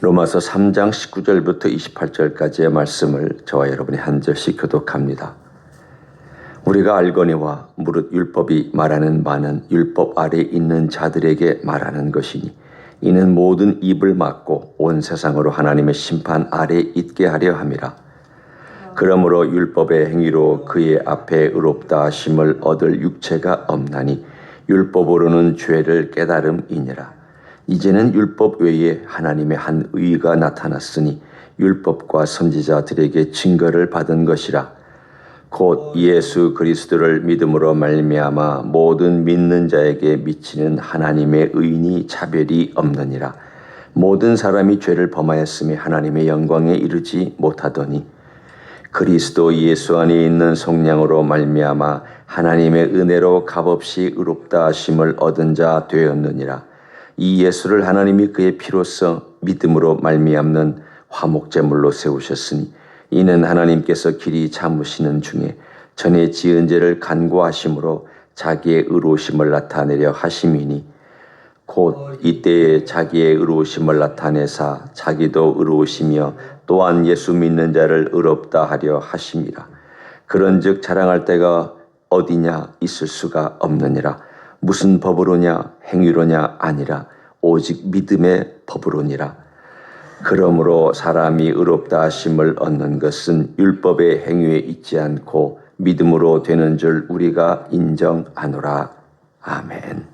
로마서 3장 19절부터 28절까지의 말씀을 저와 여러분이 한 절씩 교독합니다. 우리가 알거니와 무릇 율법이 말하는 바는 율법 아래 있는 자들에게 말하는 것이니 이는 모든 입을 막고 온 세상으로 하나님의 심판 아래 있게 하려 함이라. 그러므로 율법의 행위로 그의 앞에 의롭다 하심을 얻을 육체가 없나니 율법으로는 죄를 깨달음이니라. 이제는 율법 외에 하나님의 한 의가 나타났으니 율법과 선지자들에게 증거를 받은 것이라. 곧 예수 그리스도를 믿음으로 말미암아 모든 믿는 자에게 미치는 하나님의 의인이 차별이 없느니라. 모든 사람이 죄를 범하였으며 하나님의 영광에 이르지 못하더니 그리스도 예수 안에 있는 성령으로 말미암아 하나님의 은혜로 값없이 의롭다 하심을 얻은 자 되었느니라. 이 예수를 하나님이 그의 피로써 믿음으로 말미암는 화목제물로 세우셨으니 이는 하나님께서 길이 참으시는 중에 전에 지은 죄를 간구하심으로 자기의 의로우심을 나타내려 하심이니 곧 이때에 자기의 의로우심을 나타내사 자기도 의로우시며 또한 예수 믿는 자를 의롭다 하려 하심이라. 그런즉 자랑할 때가 어디냐 있을 수가 없느니라. 무슨 법으로냐 행위로냐 아니라 오직 믿음의 법으로니라. 그러므로 사람이 의롭다 하심을 얻는 것은 율법의 행위에 있지 않고 믿음으로 되는 줄 우리가 인정하노라. 아멘.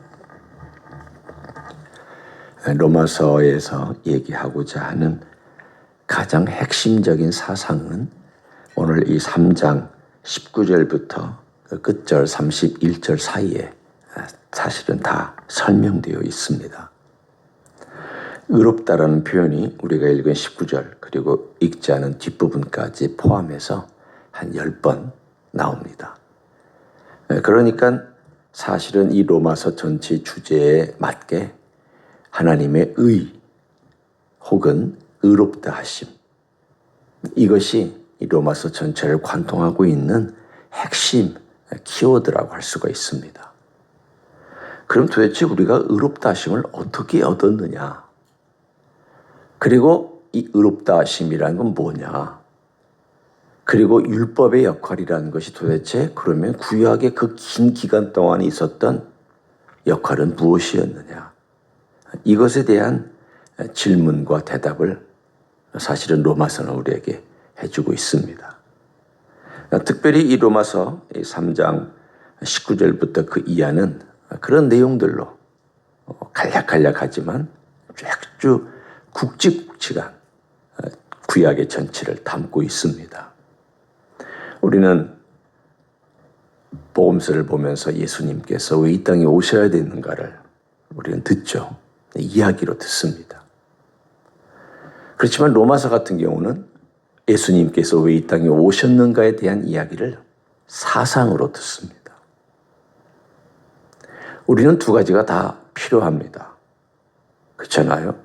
로마서에서 얘기하고자 하는 가장 핵심적인 사상은 오늘 이 3장 19절부터 끝절 31절 사이에 사실은 다 설명되어 있습니다. 의롭다라는 표현이 우리가 읽은 19절 그리고 읽지 않은 뒷부분까지 포함해서 한 10번 나옵니다. 그러니까 사실은 이 로마서 전체 주제에 맞게 하나님의 의 혹은 의롭다 하심, 이것이 이 로마서 전체를 관통하고 있는 핵심 키워드라고 할 수가 있습니다. 그럼 도대체 우리가 의롭다 하심을 어떻게 얻었느냐? 그리고 이 의롭다 하심이라는 건 뭐냐? 그리고 율법의 역할이라는 것이 도대체 그러면 구약의 그 긴 기간 동안에 있었던 역할은 무엇이었느냐? 이것에 대한 질문과 대답을 사실은 로마서는 우리에게 해주고 있습니다. 특별히 이 로마서 3장 19절부터 그 이하는 그런 내용들로 간략간략하지만 아주 굵직굵직한 구약의 전체를 담고 있습니다. 우리는 복음서를 보면서 예수님께서 왜 이 땅에 오셔야 되는가를 우리는 듣죠. 이야기로 듣습니다. 그렇지만 로마서 같은 경우는 예수님께서 왜 이 땅에 오셨는가에 대한 이야기를 사상으로 듣습니다. 우리는 두 가지가 다 필요합니다. 그렇잖아요?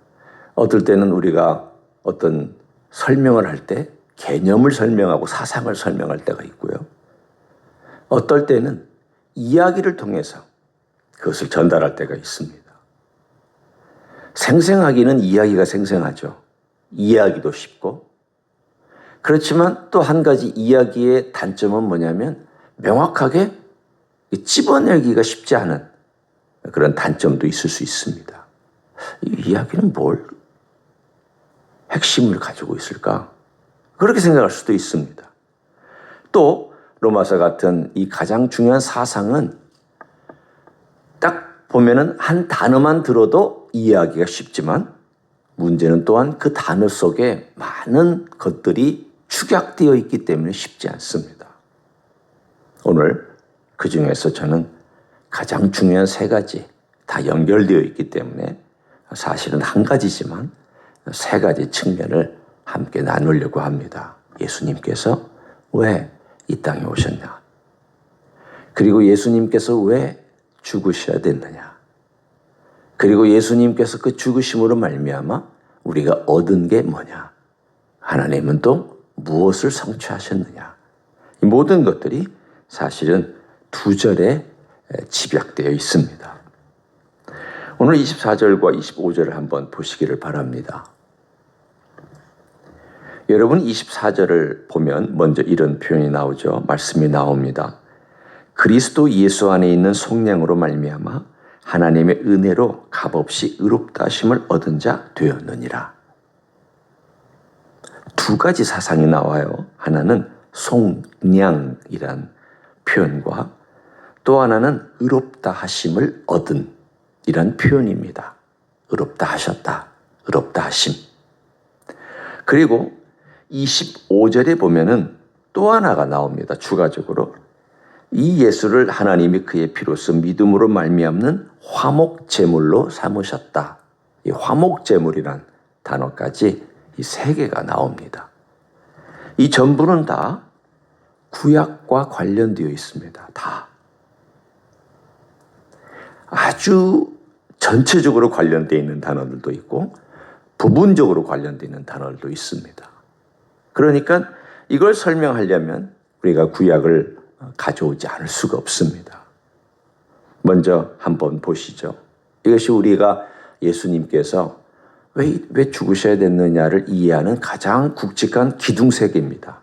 어떨 때는 우리가 어떤 설명을 할 때 개념을 설명하고 사상을 설명할 때가 있고요. 어떨 때는 이야기를 통해서 그것을 전달할 때가 있습니다. 생생하기는 이야기가 생생하죠. 이해하기도 쉽고. 그렇지만 또 한 가지 이야기의 단점은 뭐냐면 명확하게 찝어내기가 쉽지 않은 그런 단점도 있을 수 있습니다. 이 이야기는 뭘 핵심을 가지고 있을까? 그렇게 생각할 수도 있습니다. 또 로마서 같은 이 가장 중요한 사상은 딱 보면은 한 단어만 들어도 이해하기가 쉽지만 문제는 또한 그 단어 속에 많은 것들이 축약되어 있기 때문에 쉽지 않습니다. 오늘 그 중에서 저는 가장 중요한 세 가지 다 연결되어 있기 때문에 사실은 한 가지지만 세 가지 측면을 함께 나누려고 합니다. 예수님께서 왜 이 땅에 오셨냐? 그리고 예수님께서 왜 죽으셔야 됐느냐? 그리고 예수님께서 그 죽으심으로 말미암아 우리가 얻은 게 뭐냐? 하나님은 또 무엇을 성취하셨느냐? 이 모든 것들이 사실은 두 절에 집약되어 있습니다. 오늘 24절과 25절을 한번 보시기를 바랍니다. 여러분 24절을 보면 먼저 이런 표현이 나오죠. 말씀이 나옵니다. 그리스도 예수 안에 있는 속량으로 말미암아 하나님의 은혜로 값없이 의롭다 하심을 얻은 자 되었느니라. 두 가지 사상이 나와요. 하나는 속량이란 표현과 또 하나는 의롭다 하심을 얻은 이란 표현입니다. 의롭다 하셨다. 의롭다 하심. 그리고 25절에 보면은 또 하나가 나옵니다. 추가적으로 이 예수를 하나님이 그의 피로써 믿음으로 말미암는 화목제물로 삼으셨다. 이 화목제물이란 단어까지 이 세 개가 나옵니다. 이 전부는 다 구약과 관련되어 있습니다. 다. 아주 전체적으로 관련되어 있는 단어들도 있고 부분적으로 관련되어 있는 단어들도 있습니다. 그러니까 이걸 설명하려면 우리가 구약을 가져오지 않을 수가 없습니다. 먼저 한번 보시죠. 이것이 우리가 예수님께서 왜 죽으셔야 됐느냐를 이해하는 가장 굵직한 기둥세계입니다.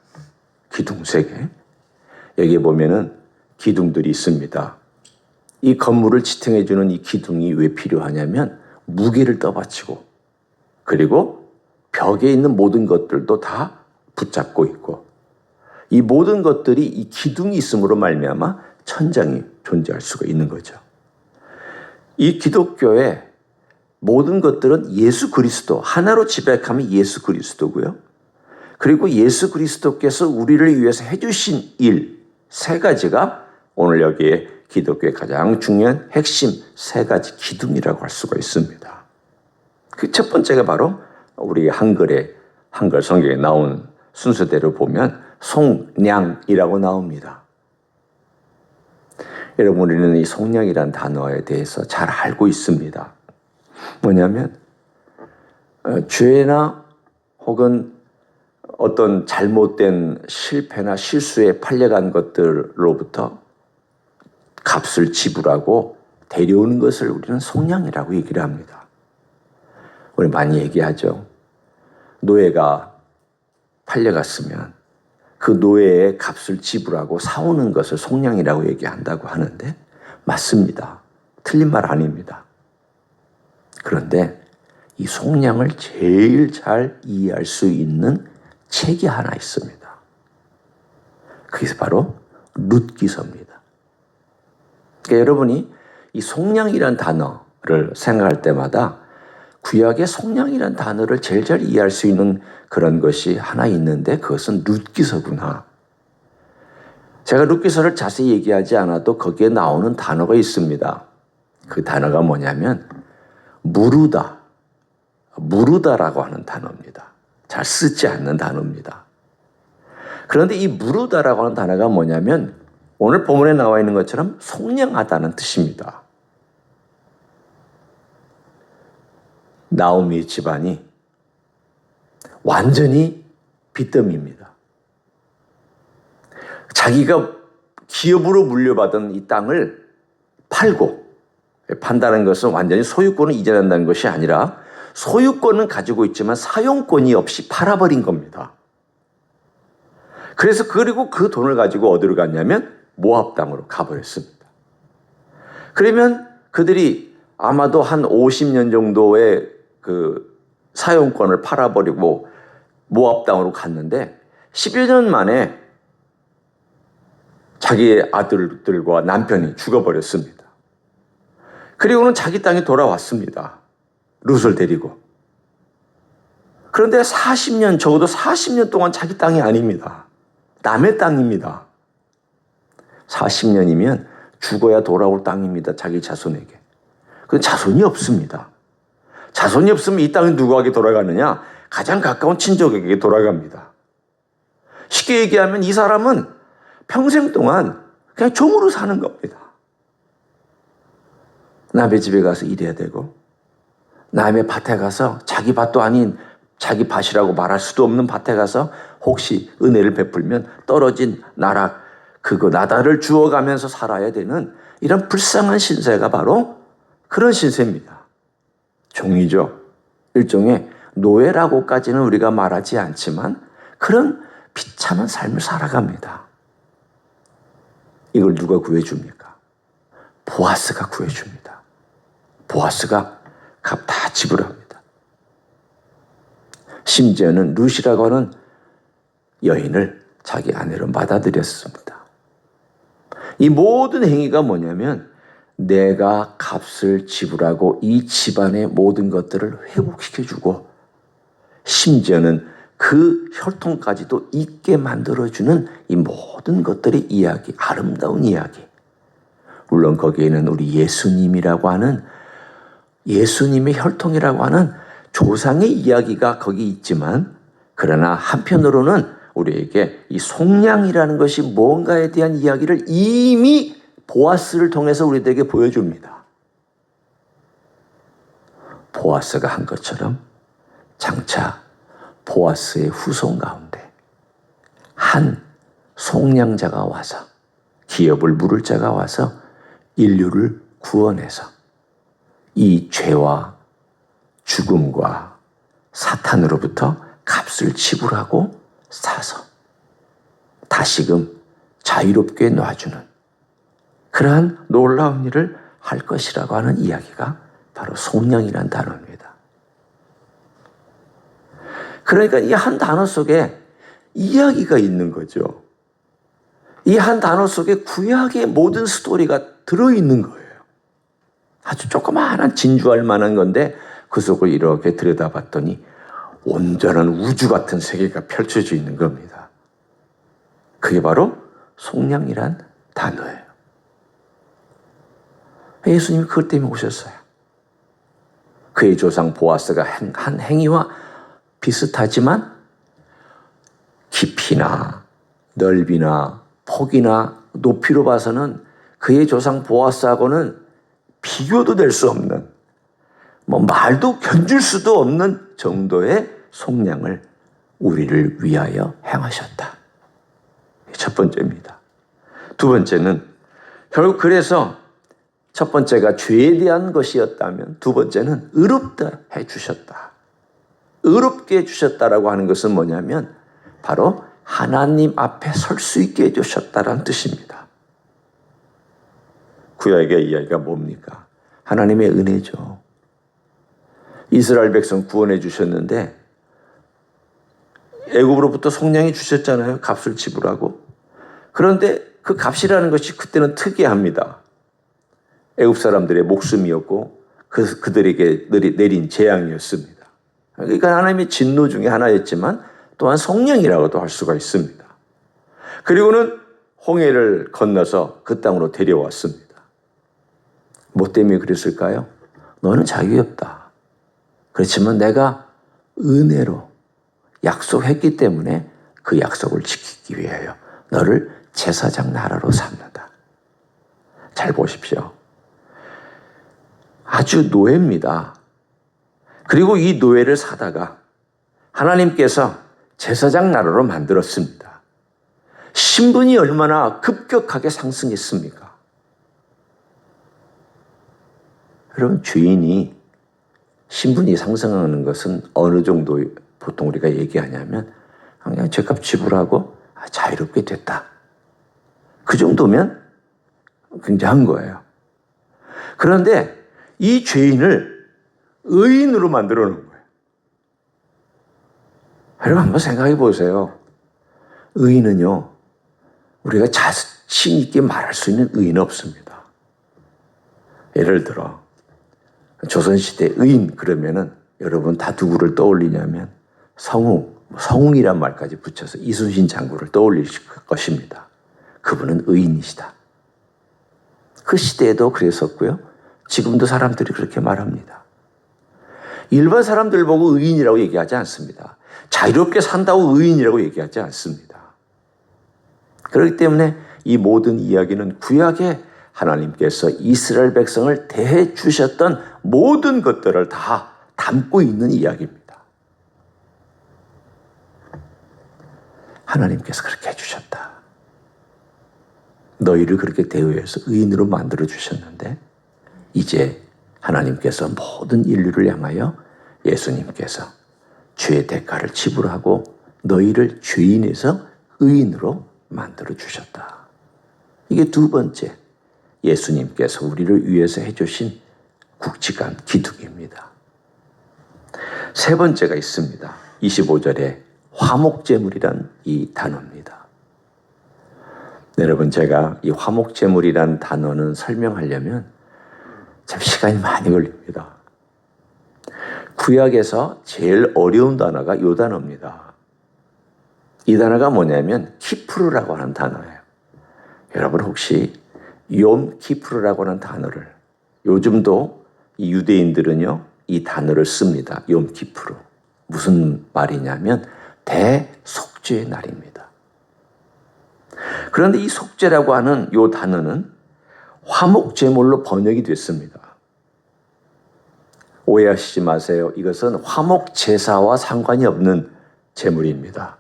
기둥세계. 여기에 보면은 기둥들이 있습니다. 이 건물을 지탱해주는 이 기둥이 왜 필요하냐면 무게를 떠받치고 그리고 벽에 있는 모든 것들도 다 붙잡고 있고 이 모든 것들이 이 기둥이 있음으로 말미암아 천장이 존재할 수가 있는 거죠. 이 기독교의 모든 것들은 예수 그리스도, 하나로 집약하면 예수 그리스도고요. 그리고 예수 그리스도께서 우리를 위해서 해주신 일, 세 가지가 오늘 여기에 기독교의 가장 중요한 핵심 세 가지 기둥이라고 할 수가 있습니다. 그 첫 번째가 바로 우리 한글 성경에 나온 순서대로 보면 속량이라고 나옵니다. 여러분, 우리는 이 속량이라는 단어에 대해서 잘 알고 있습니다. 뭐냐면 죄나 혹은 어떤 잘못된 실패나 실수에 팔려간 것들로부터 값을 지불하고 데려오는 것을 우리는 속량이라고 얘기를 합니다. 우리 많이 얘기하죠. 노예가 팔려갔으면 그 노예의 값을 지불하고 사오는 것을 속량이라고 얘기한다고 하는데 맞습니다. 틀린 말 아닙니다. 그런데 이 속량을 제일 잘 이해할 수 있는 책이 하나 있습니다. 그게 바로 룻기서입니다. 그러니까 여러분이 이 속량이란 단어를 생각할 때마다 구약의 속량이란 단어를 제일 잘 이해할 수 있는 그런 것이 하나 있는데 그것은 룻기서구나. 제가 룻기서를 자세히 얘기하지 않아도 거기에 나오는 단어가 있습니다. 그 단어가 뭐냐면 무르다라고 하는 단어입니다. 잘 쓰지 않는 단어입니다. 그런데 이 무르다라고 하는 단어가 뭐냐면 오늘 본문에 나와 있는 것처럼 속량하다는 뜻입니다. 나오미 집안이 완전히 빚더미입니다. 자기가 기업으로 물려받은 이 땅을 팔고, 판다는 것은 완전히 소유권을 이전한다는 것이 아니라 소유권은 가지고 있지만 사용권이 없이 팔아버린 겁니다. 그래서 그리고 그 돈을 가지고 어디로 갔냐면 모압 땅으로 가버렸습니다. 그러면 그들이 아마도 한 50년 정도의 그 사용권을 팔아버리고 모압 땅으로 갔는데 10여 년 만에 자기의 아들들과 남편이 죽어버렸습니다. 그리고는 자기 땅에 돌아왔습니다. 룻을 데리고. 그런데 40년, 적어도 40년 동안 자기 땅이 아닙니다. 남의 땅입니다. 40년이면 죽어야 돌아올 땅입니다. 자기 자손에게. 그 자손이 없습니다. 자손이 없으면 이 땅이 누구에게 돌아가느냐? 가장 가까운 친족에게 돌아갑니다. 쉽게 얘기하면 이 사람은 평생 동안 그냥 종으로 사는 겁니다. 남의 집에 가서 일해야 되고 남의 밭에 가서 자기 밭도 아닌 자기 밭이라고 말할 수도 없는 밭에 가서 혹시 은혜를 베풀면 떨어진 나락 그거 나다를 주워가면서 살아야 되는 이런 불쌍한 신세가 바로 그런 신세입니다. 종이죠. 일종의 노예라고까지는 우리가 말하지 않지만 그런 비참한 삶을 살아갑니다. 이걸 누가 구해줍니까? 보아스가 구해줍니다. 보아스가 값 다 지불합니다. 심지어는 룻이라고 하는 여인을 자기 아내로 받아들였습니다. 이 모든 행위가 뭐냐면 내가 값을 지불하고 이 집안의 모든 것들을 회복시켜주고 심지어는 그 혈통까지도 있게 만들어주는 이 모든 것들의 이야기, 아름다운 이야기. 물론 거기에는 우리 예수님이라고 하는 예수님의 혈통이라고 하는 조상의 이야기가 거기 있지만 그러나 한편으로는 우리에게 이 속량이라는 것이 뭔가에 대한 이야기를 이미 보아스를 통해서 우리들에게 보여줍니다. 보아스가 한 것처럼 장차 보아스의 후손 가운데 한 속량자가 와서 기업을 물을 자가 와서 인류를 구원해서 이 죄와 죽음과 사탄으로부터 값을 지불하고 사서 다시금 자유롭게 놔주는 그러한 놀라운 일을 할 것이라고 하는 이야기가 바로 속량이라는 단어입니다. 그러니까 이 한 단어 속에 이야기가 있는 거죠. 이 한 단어 속에 구약의 모든 스토리가 들어있는 거예요. 아주 조그마한 진주할 만한 건데 그 속을 이렇게 들여다봤더니 온전한 우주 같은 세계가 펼쳐져 있는 겁니다. 그게 바로 속량이란 단어예요. 예수님이 그것 때문에 오셨어요. 그의 조상 보아스가 한 행위와 비슷하지만 깊이나 넓이나 폭이나 높이로 봐서는 그의 조상 보아스하고는 비교도 될 수 없는 말도 견줄 수도 없는 정도의 속량을 우리를 위하여 행하셨다. 첫 번째입니다. 두 번째는 결국 그래서 첫 번째가 죄에 대한 것이었다면 두 번째는 의롭다 해주셨다. 의롭게 해주셨다라고 하는 것은 뭐냐면 바로 하나님 앞에 설 수 있게 해주셨다라는 뜻입니다. 구약의 이야기가 뭡니까? 하나님의 은혜죠. 이스라엘 백성 구원해 주셨는데 애굽으로부터 속량해 주셨잖아요. 값을 지불하고. 그런데 그 값이라는 것이 그때는 특이합니다. 애굽 사람들의 목숨이었고 그들에게 내린 재앙이었습니다. 그러니까 하나님의 진노 중에 하나였지만 또한 성령이라고도 할 수가 있습니다. 그리고는 홍해를 건너서 그 땅으로 데려왔습니다. 뭐 때문에 그랬을까요? 너는 자격이 없다. 그렇지만 내가 은혜로 약속했기 때문에 그 약속을 지키기 위하여 너를 제사장 나라로 삼는다. 잘 보십시오. 아주 노예입니다. 그리고 이 노예를 사다가 하나님께서 제사장 나라로 만들었습니다. 신분이 얼마나 급격하게 상승했습니까? 여러분, 죄인이 신분이 상승하는 것은 어느 정도 보통 우리가 얘기하냐면 그냥 죄값 지불하고 자유롭게 됐다. 그 정도면 굉장한 거예요. 그런데 이 죄인을 의인으로 만들어 놓은 거예요. 여러분 한번 생각해 보세요. 의인은요, 우리가 자신 있게 말할 수 있는 의인은 없습니다. 예를 들어 조선시대 의인 그러면은 여러분 다 누구를 떠올리냐면 성웅이란 말까지 붙여서 이순신 장군을 떠올리실 것입니다. 그분은 의인이시다. 그 시대에도 그랬었고요. 지금도 사람들이 그렇게 말합니다. 일반 사람들 보고 의인이라고 얘기하지 않습니다. 자유롭게 산다고 의인이라고 얘기하지 않습니다. 그렇기 때문에 이 모든 이야기는 구약에 하나님께서 이스라엘 백성을 대해 주셨던 모든 것들을 다 담고 있는 이야기입니다. 하나님께서 그렇게 해주셨다. 너희를 그렇게 대우해서 의인으로 만들어 주셨는데 이제 하나님께서 모든 인류를 향하여 예수님께서 죄의 대가를 지불하고 너희를 죄인에서 의인으로 만들어 주셨다. 이게 두 번째, 예수님께서 우리를 위해서 해주신 굵직한 기둥입니다. 세 번째가 있습니다. 25절에 화목제물이란 이 단어입니다. 여러분, 제가 이 화목제물이란 단어는 설명하려면 참 시간이 많이 걸립니다. 구약에서 제일 어려운 단어가 이 단어입니다. 이 단어가 뭐냐면 키프루라고 하는 단어예요. 여러분 혹시 욤 키프루라고 하는 단어를, 요즘도 이 유대인들은요 이 단어를 씁니다. 욤 키프루. 무슨 말이냐면 대속죄의 날입니다. 그런데 이 속죄라고 하는 이 단어는 화목제물로 번역이 됐습니다. 오해하시지 마세요. 이것은 화목제사와 상관이 없는 제물입니다.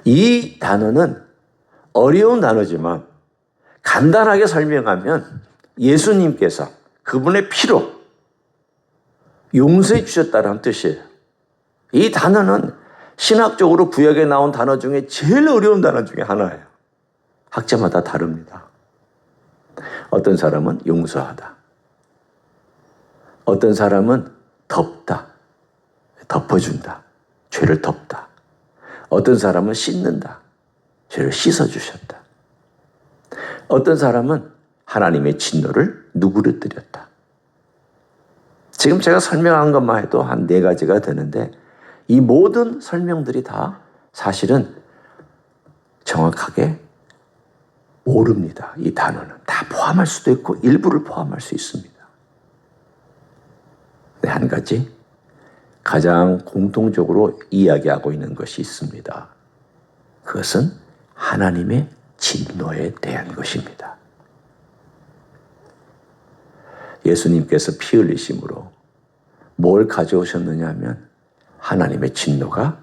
이 단어는 어려운 단어지만 간단하게 설명하면 예수님께서 그분의 피로 용서해 주셨다는 뜻이에요. 이 단어는 신학적으로 구약에 나온 단어 중에 제일 어려운 단어 중에 하나예요. 학자마다 다릅니다. 어떤 사람은 용서하다. 어떤 사람은 덮다. 덮어준다. 죄를 덮다. 어떤 사람은 씻는다. 죄를 씻어주셨다. 어떤 사람은 하나님의 진노를 누그러뜨렸다. 지금 제가 설명한 것만 해도 한 4가지가 되는데 이 모든 설명들이 다 사실은 정확하게 모릅니다. 이 단어는 다 포함할 수도 있고 일부를 포함할 수 있습니다. 네, 한 가지 가장 공통적으로 이야기하고 있는 것이 있습니다. 그것은 하나님의 진노에 대한 것입니다. 예수님께서 피 흘리심으로 뭘 가져오셨느냐 하면 하나님의 진노가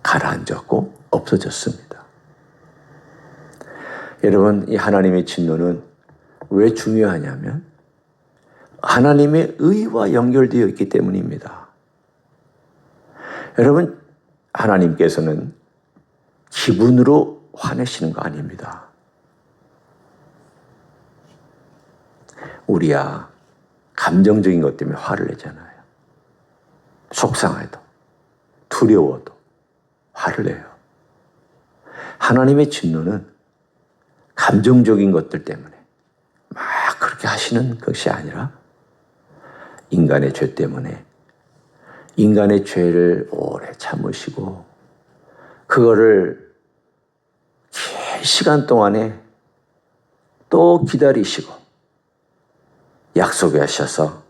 가라앉았고 없어졌습니다. 여러분, 이 하나님의 진노는 왜 중요하냐면 하나님의 의와 연결되어 있기 때문입니다. 여러분, 하나님께서는 기분으로 화내시는 거 아닙니다. 우리야 감정적인 것 때문에 화를 내잖아요. 속상해도 두려워도 화를 내요. 하나님의 진노는 감정적인 것들 때문에 막 그렇게 하시는 것이 아니라 인간의 죄 때문에 인간의 죄를 오래 참으시고 그거를 긴 시간 동안에 또 기다리시고 약속하셔서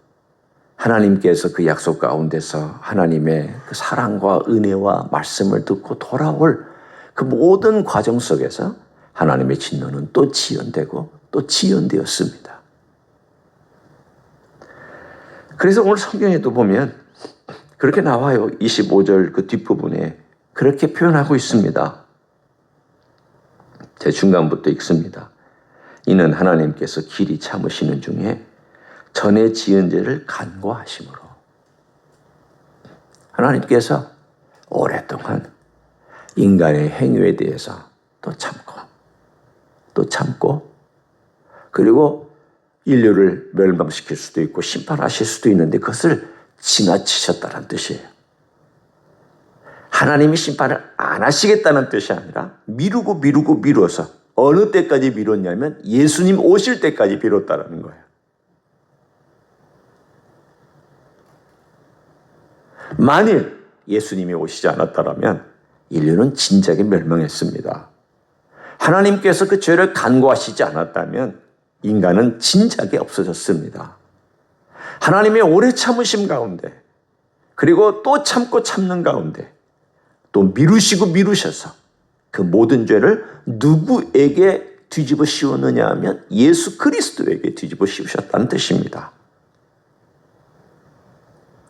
하나님께서 그 약속 가운데서 하나님의 그 사랑과 은혜와 말씀을 듣고 돌아올 그 모든 과정 속에서 하나님의 진노는 또 지연되고 또 지연되었습니다. 그래서 오늘 성경에도 보면 그렇게 나와요. 25절 그 뒷부분에 그렇게 표현하고 있습니다. 제 중간부터 읽습니다. 이는 하나님께서 길이 참으시는 중에 전에 지은 죄를 간과하심으로 하나님께서 오랫동안 인간의 행위에 대해서 또 참고 그리고 인류를 멸망시킬 수도 있고 심판하실 수도 있는데 그것을 지나치셨다는 뜻이에요. 하나님이 심판을 안 하시겠다는 뜻이 아니라 미루어서 어느 때까지 미뤘냐면 예수님 오실 때까지 미뤘다는 거예요. 만일 예수님이 오시지 않았다면 인류는 진작에 멸망했습니다. 하나님께서 그 죄를 간과하시지 않았다면 인간은 진작에 없어졌습니다. 하나님의 오래 참으심 가운데 그리고 또 참고 참는 가운데 또 미루셔서 그 모든 죄를 누구에게 뒤집어 씌웠느냐 하면 예수 그리스도에게 뒤집어 씌우셨다는 뜻입니다.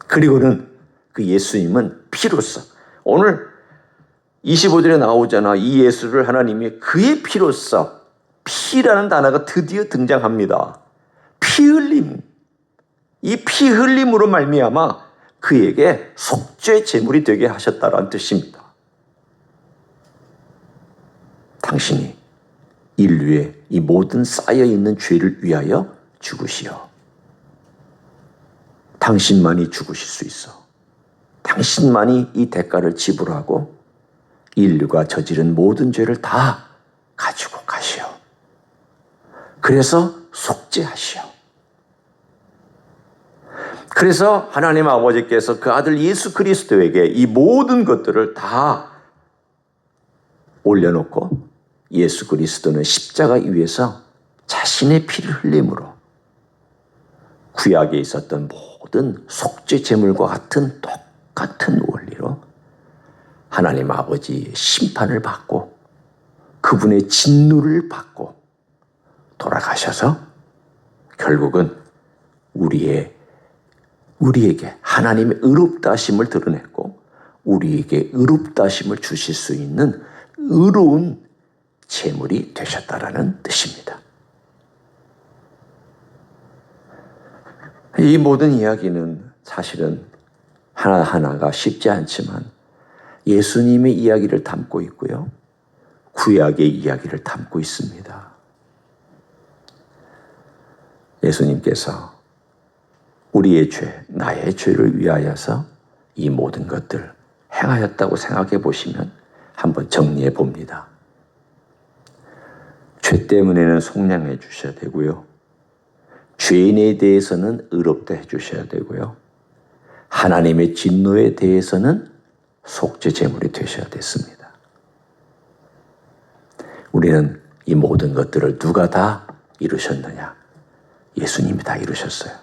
그리고는 그 예수님은 피로써 오늘 25절에 나오잖아. 이 예수를 하나님이 그의 피로써 피라는 단어가 드디어 등장합니다. 피 흘림. 이 피 흘림으로 말미암아 그에게 속죄 제물이 되게 하셨다라는 뜻입니다. 당신이 인류의 이 모든 쌓여있는 죄를 위하여 죽으시어 당신만이 죽으실 수 있어. 당신만이 이 대가를 지불하고 인류가 저지른 모든 죄를 다 가지고 가시오. 그래서 속죄하시오. 그래서 하나님 아버지께서 그 아들 예수 그리스도에게 이 모든 것들을 다 올려놓고 예수 그리스도는 십자가 위에서 자신의 피를 흘림으로 구약에 있었던 모든 속죄 제물과 같은 똑같은 원리로 하나님 아버지의 심판을 받고 그분의 진노를 받고 돌아가셔서 결국은 우리에게 하나님의 의롭다 하심을 드러냈고 우리에게 의롭다 하심을 주실 수 있는 의로운 제물이 되셨다라는 뜻입니다. 이 모든 이야기는 사실은 하나하나가 쉽지 않지만 예수님의 이야기를 담고 있고요. 구약의 이야기를 담고 있습니다. 예수님께서 우리의 죄, 나의 죄를 위하여서 이 모든 것들 행하였다고 생각해 보시면 한번 정리해 봅니다. 죄 때문에는 속량해 주셔야 되고요. 죄인에 대해서는 의롭다 해 주셔야 되고요. 하나님의 진노에 대해서는 속죄 제물이 되셔야 됐습니다. 우리는 이 모든 것들을 누가 다 이루셨느냐? 예수님이 다 이루셨어요.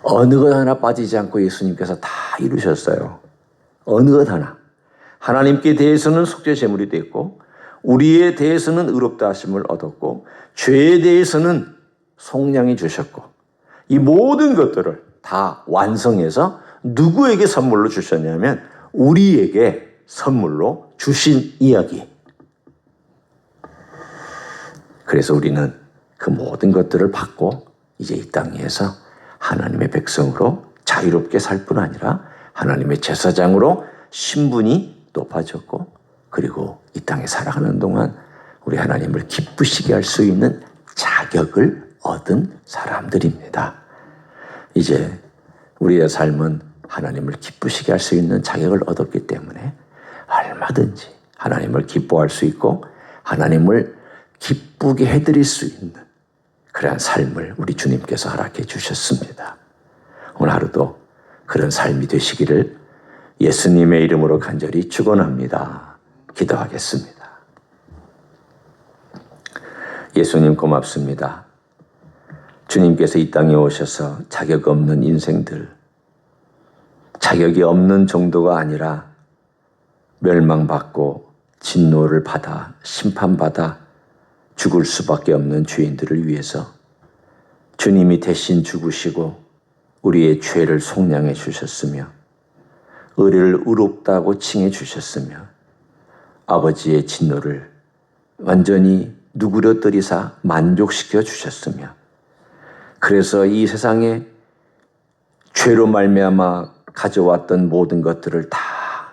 어느 것 하나 빠지지 않고 예수님께서 다 이루셨어요. 어느 것 하나. 하나님께 대해서는 속죄 제물이 됐고 우리에 대해서는 의롭다 하심을 얻었고 죄에 대해서는 속량해 주셨고 이 모든 것들을 다 완성해서 누구에게 선물로 주셨냐면 우리에게 선물로 주신 이야기. 그래서 우리는 그 모든 것들을 받고 이제 이 땅에서 하나님의 백성으로 자유롭게 살 뿐 아니라 하나님의 제사장으로 신분이 높아졌고 그리고 이 땅에 살아가는 동안 우리 하나님을 기쁘시게 할 수 있는 자격을 얻은 사람들입니다. 이제 우리의 삶은 하나님을 기쁘시게 할 수 있는 자격을 얻었기 때문에 얼마든지 하나님을 기뻐할 수 있고 하나님을 기쁘게 해드릴 수 있는 그러한 삶을 우리 주님께서 허락해 주셨습니다. 오늘 하루도 그런 삶이 되시기를 예수님의 이름으로 간절히 축원합니다. 기도하겠습니다. 예수님 고맙습니다. 주님께서 이 땅에 오셔서 자격 없는 인생들, 자격이 없는 정도가 아니라 멸망받고 진노를 받아 심판받아 죽을 수밖에 없는 죄인들을 위해서 주님이 대신 죽으시고 우리의 죄를 속량해 주셨으며 우리를 의롭다고 칭해 주셨으며 아버지의 진노를 완전히 누그러뜨리사 만족시켜 주셨으며 그래서 이 세상에 죄로 말미암아 가져왔던 모든 것들을 다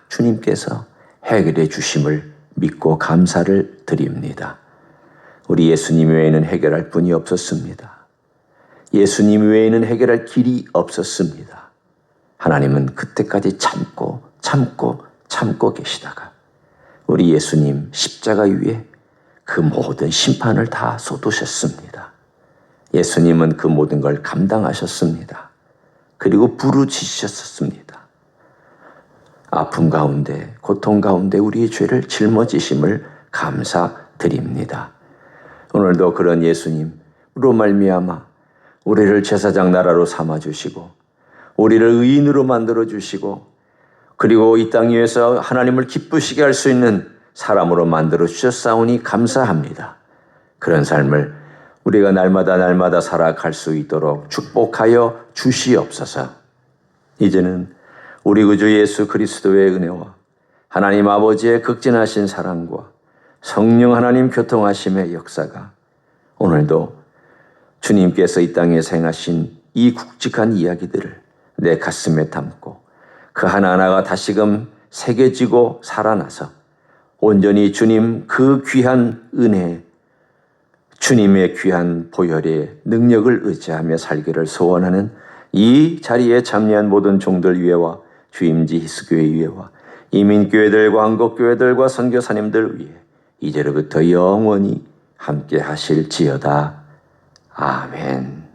주님께서 해결해 주심을 믿고 감사를 드립니다. 우리 예수님 외에는 해결할 분이 없었습니다. 예수님 외에는 해결할 길이 없었습니다. 하나님은 그때까지 참고 계시다가 우리 예수님 십자가 위에 그 모든 심판을 다 쏟으셨습니다. 예수님은 그 모든 걸 감당하셨습니다. 그리고 부르짖으셨습니다. 아픔 가운데 고통 가운데 우리의 죄를 짊어지심을 감사드립니다. 오늘도 그런 예수님으로 말미암아 우리를 제사장 나라로 삼아주시고 우리를 의인으로 만들어주시고 그리고 이 땅 위에서 하나님을 기쁘시게 할 수 있는 사람으로 만들어 주셨사오니 감사합니다. 그런 삶을 우리가 날마다 살아갈 수 있도록 축복하여 주시옵소서. 이제는 우리 구주 예수 그리스도의 은혜와 하나님 아버지의 극진하신 사랑과 성령 하나님 교통하심의 역사가 오늘도 주님께서 이 땅에 행하신 이 굵직한 이야기들을 내 가슴에 담고 그 하나하나가 다시금 새겨지고 살아나서 온전히 주님 그 귀한 은혜, 주님의 귀한 보혈의 능력을 의지하며 살기를 소원하는 이 자리에 참여한 모든 종들 위에와 주임지 히스교회 위에와 이민교회들과 한국교회들과 선교사님들 위에 이제로부터 영원히 함께 하실지어다. 아멘.